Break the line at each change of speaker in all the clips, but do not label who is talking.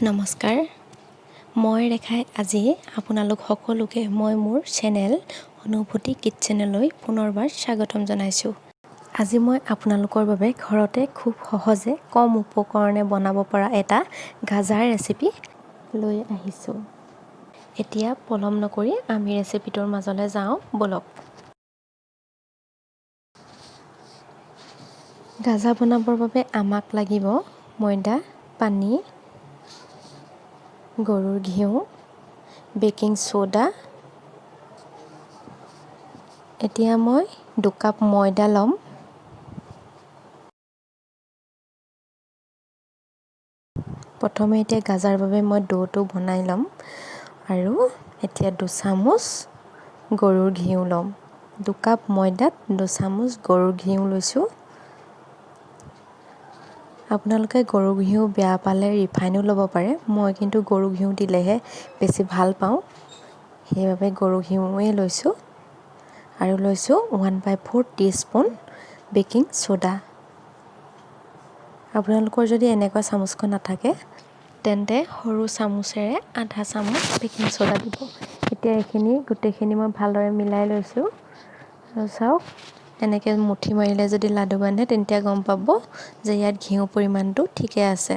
নমস্কাৰ, মই ৰেখাই আজি আপোনালোক সকলোকে মোৰ চেনেল অনুভূতি কিটচেনলৈ পুনৰবাৰ স্বাগতম জনাইছোঁ। আজি মই আপোনালোকৰ বাবে ঘৰতে খুব সহজে কম উপকৰণে বনাব পৰা এটা গাজাৰ ৰেচিপি লৈ আহিছোঁ। এতিয়া পলম নকৰি আমি ৰেচিপিটোৰ মাজলৈ যাওঁ ব'লক। গাজা বনাবৰ বাবে আমাক লাগিব ময়দা, পানী, গৰুৰ ঘিউ, বেকিং ছ'ডা। এতিয়া মই 2 কাপ ময়দা ল'ম। প্ৰথমে এতিয়া গাজাৰ বাবে মই ডোটো বনাই ল'ম আৰু এতিয়া 2 চামুচ গৰুৰ ঘিউ ল'ম। 2 কাপ ময়দাত 2 চামুচ গৰুৰ ঘিউ লৈছোঁ। আপোনালোকে গৰু ঘিউ বেয়া পালে ৰিফাইনো ল'ব পাৰে। মই কিন্তু গৰু ঘিউ দিলেহে বেছি ভাল পাওঁ, সেইবাবে গৰু ঘিউৱে লৈছোঁ। আৰু লৈছোঁ 1/4 টিস্পুন বেকিং ছ'ডা। আপোনালোকৰ যদি এনেকুৱা চামুচখন নাথাকে তেন্তে সৰু চামুচেৰে আধা চামুচ বেকিং ছ'ডা দিব। এতিয়া এইখিনি গোটেইখিনি মই ভালদৰে মিলাই লৈছোঁ। আৰু চাওক, এনেকৈ মুঠি মাৰিলে যদি লাডু বান্ধে তেতিয়া গম পাব যে ইয়াত ঘিউ পৰিমাণটো ঠিকে আছে।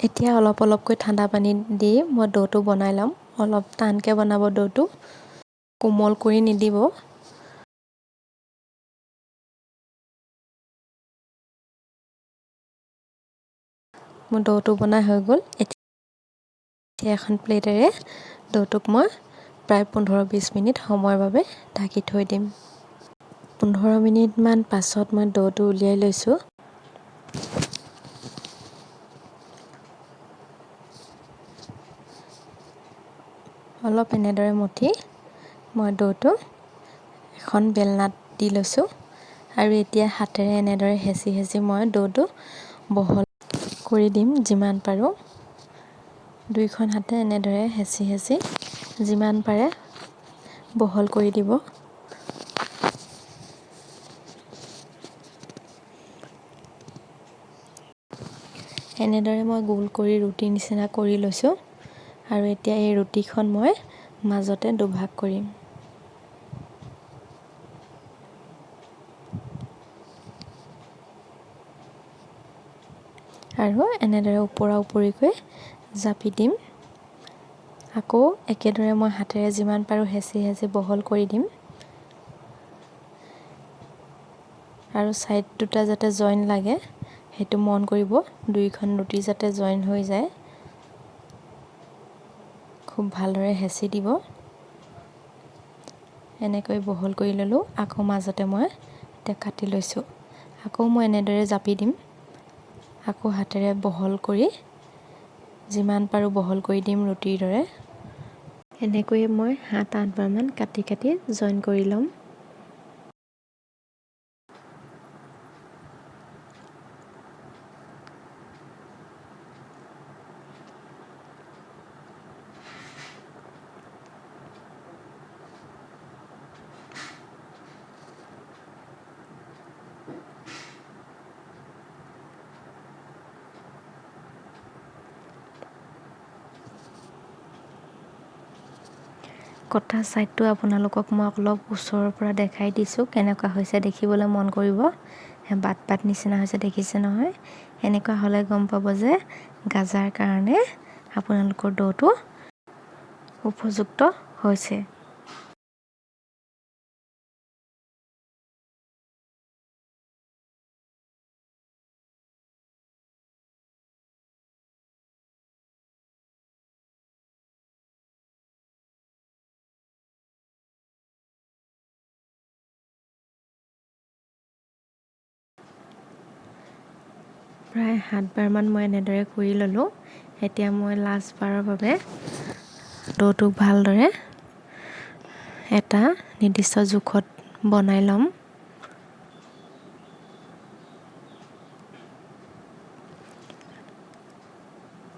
এতিয়া অলপ অলপকৈ ঠাণ্ডা পানী দি মই ডোটো বনাই ল'ম। অলপ টানকৈ বনাব ডোটো, কোমল কৰি নিদিব। মোৰ ডোটো বনাই হৈ গ'ল। এতিয়া এখন প্লেটেৰে ডোটোক মই প্ৰায় 15-20 মিনিট সময়ৰ বাবে ঢাকি থৈ দিম। 15 মিনিটমান পাছত মই ডোটো উলিয়াই লৈছোঁ। অলপ এনেদৰে মঠি মই ডোটো এখন বেলনাত দি লৈছোঁ আৰু এতিয়া হাতেৰে এনেদৰে হেঁচি হেঁচি মই ডোটো বহল কৰি দিম যিমান পাৰোঁ। দুইখন হাতে এনেদৰে হেঁচি হেঁচি যিমান পাৰে বহল কৰি দিব। এনেদৰে মই গোল কৰি ৰুটি নিচিনা কৰি লৈছোঁ আৰু এতিয়া এই ৰুটিখন মই মাজতে দুভাগ কৰিম। আৰু এনেদৰে ওপৰা ওপৰিকৈ জাপি দিম। আকৌ একেদৰে মই হাতেৰে যিমান পাৰোঁ হেঁচি হেঁচি বহল কৰি দিম। আৰু ছাইড দুটা যাতে জইন লাগে সেইটো মন কৰিব। দুইখন ৰুটি যাতে জইন হৈ যায়, খুব ভালদৰে হেঁচি দিব। এনেকৈ বহল কৰি ল'লোঁ। আকৌ মাজতে মই এতিয়া কাটি লৈছোঁ। আকৌ মই এনেদৰে জাপি দিম। আকৌ হাতেৰে বহল কৰি যিমান পাৰোঁ বহল কৰি দিম ৰুটিৰ দৰে। এনেকৈয়ে মই 7-8 বাৰমান কাটি কাটি জইন কৰি ল'ম। কটা ছাইডটো আপোনালোকক মই অলপ ওচৰৰ পৰা দেখাই দিছোঁ, কেনেকুৱা হৈছে দেখিবলৈ মন কৰিব। বাট বাট নিচিনা হৈছে, দেখিছে নহয়? এনেকুৱা হ'লে গম পাব যে গাজাৰ কাৰণে আপোনালোকৰ ডোটো উপযুক্ত হৈছে। প্ৰায় 7 বাৰমান মই এনেদৰে কৰি ল'লোঁ। এতিয়া মই লাষ্ট বাৰৰ বাবে ডোটোক ভালদৰে এটা নিৰ্দিষ্ট জোখত বনাই ল'ম।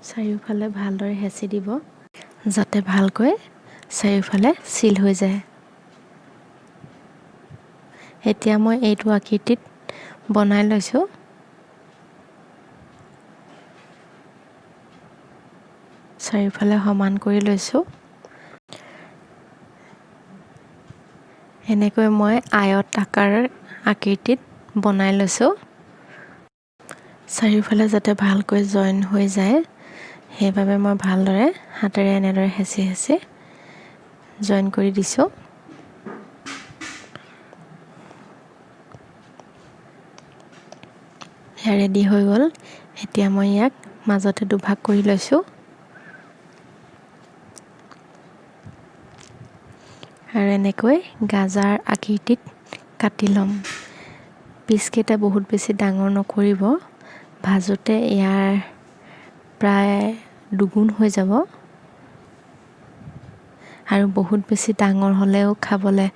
চাৰিওফালে ভালদৰে হেঁচি দিব যাতে ভালকৈ চাৰিওফালে চিল হৈ যায়। এতিয়া মই এইটো আকৃতিত বনাই লৈছোঁ। চাৰিওফালে সমান কৰি লৈছোঁ। এনেকৈ মই আয়তাকাৰ আকৃতিত বনাই লৈছোঁ। চাৰিওফালে যাতে ভালকৈ জইন হৈ যায় সেইবাবে মই ভালদৰে হাতেৰে এনেদৰে হেঁচি হেঁচি জইন কৰি দিছোঁ। এয়া ৰেডি হৈ গ'ল। এতিয়া মই ইয়াক মাজতে দুভাগ কৰি লৈছোঁ আৰু এনেকৈ গাজাৰ আকৃতিত কাটি ল'ম। পিচকেইটা বহুত বেছি ডাঙৰ নকৰিব, ভাজোতে ইয়াৰ প্ৰায় দুগুণ হৈ যাব আৰু বহুত বেছি ডাঙৰ হ'লেও খাবলৈ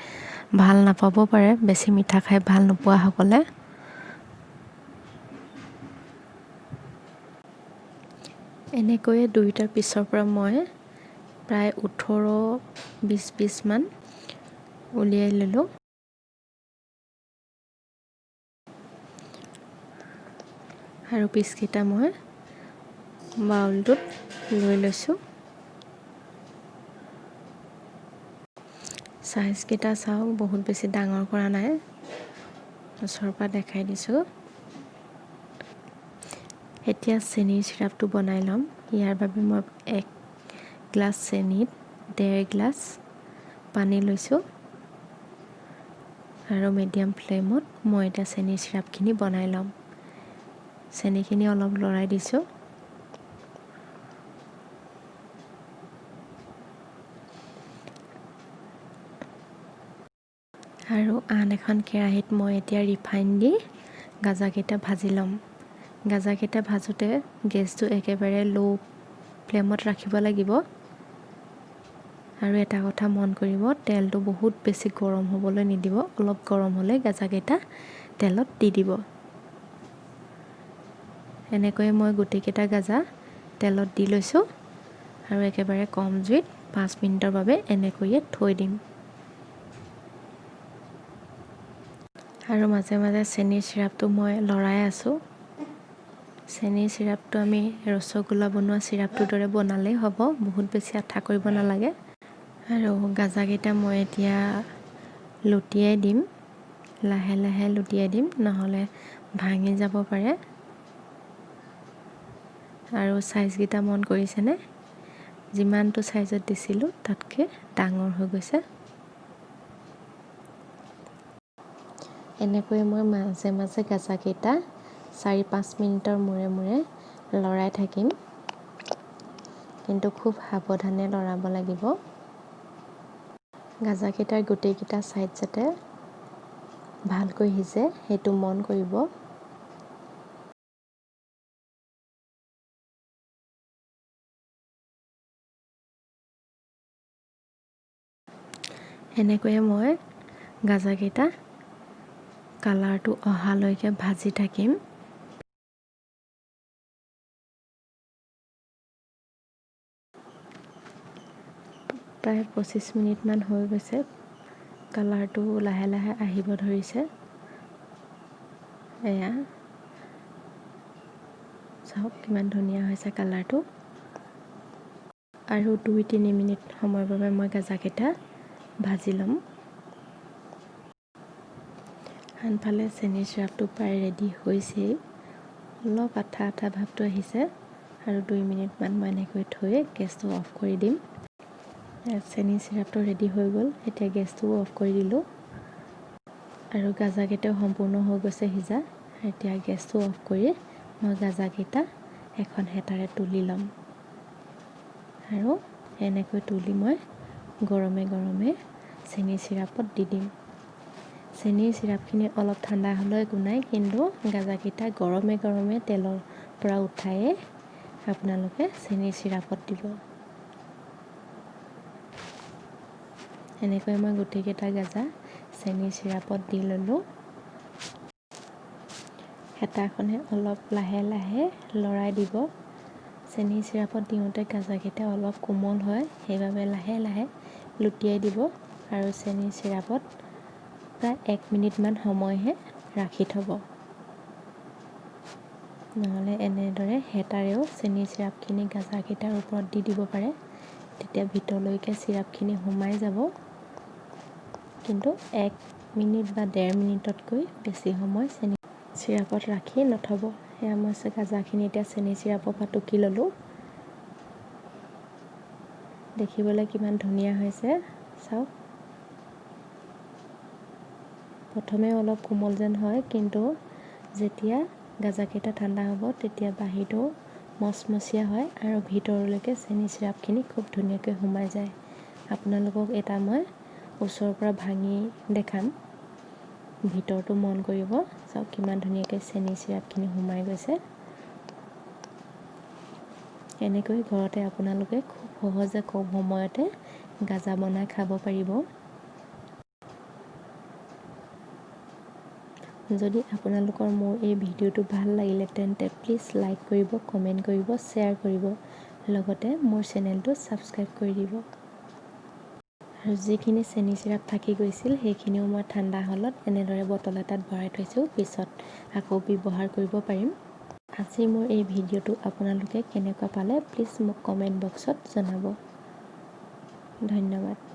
ভাল নাপাব পাৰে, বেছি মিঠা খাই ভাল নোপোৱাসকলে। এনেকৈয়ে দুয়োটাৰ পিছৰ পৰা মই প্ৰায় 18-20 পিচমান উলিয়াই ল'লোঁ। আৰু পিচকেইটা মই বাউলটোত লৈ লৈছোঁ। চাইজকেইটা চাওক, বহুত বেছি ডাঙৰ কৰা নাই, ওচৰৰ পৰা দেখাই দিছোঁ। এতিয়া চেনিৰ চিৰাপটো বনাই ল'ম। ইয়াৰ বাবে মই 1 গ্লাছ চেনিত 1.5 গ্লাছ পানী লৈছোঁ আৰু মিডিয়াম ফ্লেমত মই এতিয়া চেনিৰ চিৰাপখিনি বনাই ল'ম। চেনিখিনি অলপ লৰাই দিছোঁ। আৰু আন এখন কেৰাহীত মই এতিয়া ৰিফাইন দি গাজাকেইটা ভাজি ল'ম। গাজাকেইটা ভাজোতে গেছটো একেবাৰে ল' ফ্লেমত ৰাখিব লাগিব। আৰু এটা কথা মন কৰিব, তেলটো বহুত বেছি গৰম হ'বলৈ নিদিব। অলপ গৰম হ'লে গাজাকেইটা তেলত দি দিব। এনেকৈয়ে মই গোটেইকেইটা গাজা তেলত দি লৈছোঁ আৰু একেবাৰে কম জুইত 5 মিনিটৰ বাবে এনেকৈয়ে থৈ দিম। আৰু মাজে মাজে চেনিৰ চিৰাপটো মই লৰাই আছোঁ। চেনিৰ চিৰাপটো আমি ৰসগোল্লা বনোৱা চিৰাপটোৰ দৰে বনালেই হ'ব, বহুত বেছি আঠা কৰিব নালাগে। আৰু গাজাকেইটা মই এতিয়া লুটিয়াই দিম, লাহে লাহে লুটিয়াই দিম, নহ'লে ভাঙি যাব পাৰে। আৰু চাইজকেইটা মন কৰিছেনে? যিমানটো চাইজত দিছিলোঁ তাতকৈ ডাঙৰ হৈ গৈছে। এনেকৈ মই মাজে মাজে গাজাকেইটা 4-5 মিনিটৰ মূৰে মূৰে লৰাই থাকিম, কিন্তু খুব সাৱধানে লৰাব লাগিব। গাজাকেইটাৰ গোটেইকেইটা ছাইড যাতে ভালকৈ সিজে সেইটো মন কৰিব। এনেকৈয়ে মই গাজাকেইটা কালাৰটো অহালৈকে ভাজি থাকিম। প্ৰায় 25 মিনিটমান হৈ গৈছে। কালাৰটো লাহে লাহে আহিব ধৰিছে। এয়া চাওক কিমান ধুনীয়া হৈছে কালাৰটো। আৰু 2-3 মিনিট সময়ৰ বাবে মই গাজাকেইটা ভাজি ল'ম। আনফালে চেনিৰ চিৰাপটো প্ৰায় ৰেডি হৈছেই, অলপ আঠা আঠা ভাৱটো আহিছে। আৰু 2 মিনিটমান মই এনেকৈ থৈ গেছটো অফ কৰি দিম। চেনিৰ চিৰাপটো ৰেডি হৈ গ'ল। এতিয়া গেছটো অফ কৰি দিলোঁ আৰু গাজাকেইটাও সম্পূৰ্ণ হৈ গৈছে সিজা। এতিয়া গেছটো অফ কৰি মই গাজাকেইটা এখন হেতাৰে তুলি ল'ম আৰু এনেকৈ তুলি মই গৰমে গৰমে চেনিৰ চিৰাপত দি দিম। চেনিৰ চিৰাপখিনি অলপ ঠাণ্ডা হ'লেও একো নাই, কিন্তু গাজাকেইটা গৰমে গৰমে তেলৰ পৰা উঠায়ে আপোনালোকে চেনিৰ চিৰাপত দিব। এনেকৈ মই গোটেইকেইটা গাজা চেনিৰ চিৰাপত দি ল'লোঁ। হেতাখনে অলপ লাহে লাহে লৰাই দিব। চেনিৰ চিৰাপত দিওঁতে গাজাকেইটা অলপ কোমল হয়, সেইবাবে লাহে লাহে লুটিয়াই দিব আৰু চেনিৰ চিৰাপত প্ৰায় 1 মিনিটমান সময়হে ৰাখি থ'ব। নহ'লে এনেদৰে হেতাৰেও চেনি চিৰাপখিনি গাজাকেইটাৰ ওপৰত দি দিব পাৰে। তেতিয়া ভিতৰলৈকে চিৰাপখিনি সোমাই যাব। কিন্তু 1 মিনিট বা 1.5 মিনিটতকৈ বেছি সময় চেনি চিৰাপত ৰাখি নথ'ব। সেয়া মই গাজাখিনি এতিয়া চেনি চিৰাপৰ পৰা টুকি ল'লোঁ। দেখিবলৈ কিমান ধুনীয়া হৈছে চাওক। প্ৰথমে অলপ কোমল যেন হয়, কিন্তু যেতিয়া গাজাকেইটা ঠাণ্ডা হ'ব তেতিয়া বাহিৰটো মচমচীয়া হয় আৰু ভিতৰলৈকে চেনি চিৰাপখিনি খুব ধুনীয়াকৈ সোমাই যায়। আপোনালোকক এটা মই ওচৰৰ পৰা ভাঙি দেখাম। ভিতৰটো মন কৰিব, চাওক কিমান ধুনীয়াকৈ চেনি চিৰাপখিনি সোমাই গৈছে। এনেকৈ ঘৰতে আপোনালোকে খুব সহজে কম সময়তে গাজা বনাই খাব পাৰিব। যদি আপোনালোকৰ মোৰ এই ভিডিঅ'টো ভাল লাগিলে তেন্তে প্লিজ লাইক কৰিব, কমেণ্ট কৰিব, শ্বেয়াৰ কৰিব, লগতে মোৰ চেনেলটো ছাবস্ক্ৰাইব কৰি দিব। আৰু যিখিনি চেনি চিৰাপ থাকি গৈছিল সেইখিনিও মই ঠাণ্ডা হ'লত এনেদৰে বটল এটাত ভৰাই থৈছোঁ, পিছত আকৌ ব্যৱহাৰ কৰিব পাৰিম। আজি মোৰ এই ভিডিঅ'টো আপোনালোকে কেনেকুৱা পালে প্লিজ মোক কমেণ্ট বক্সত জনাব। ধন্যবাদ।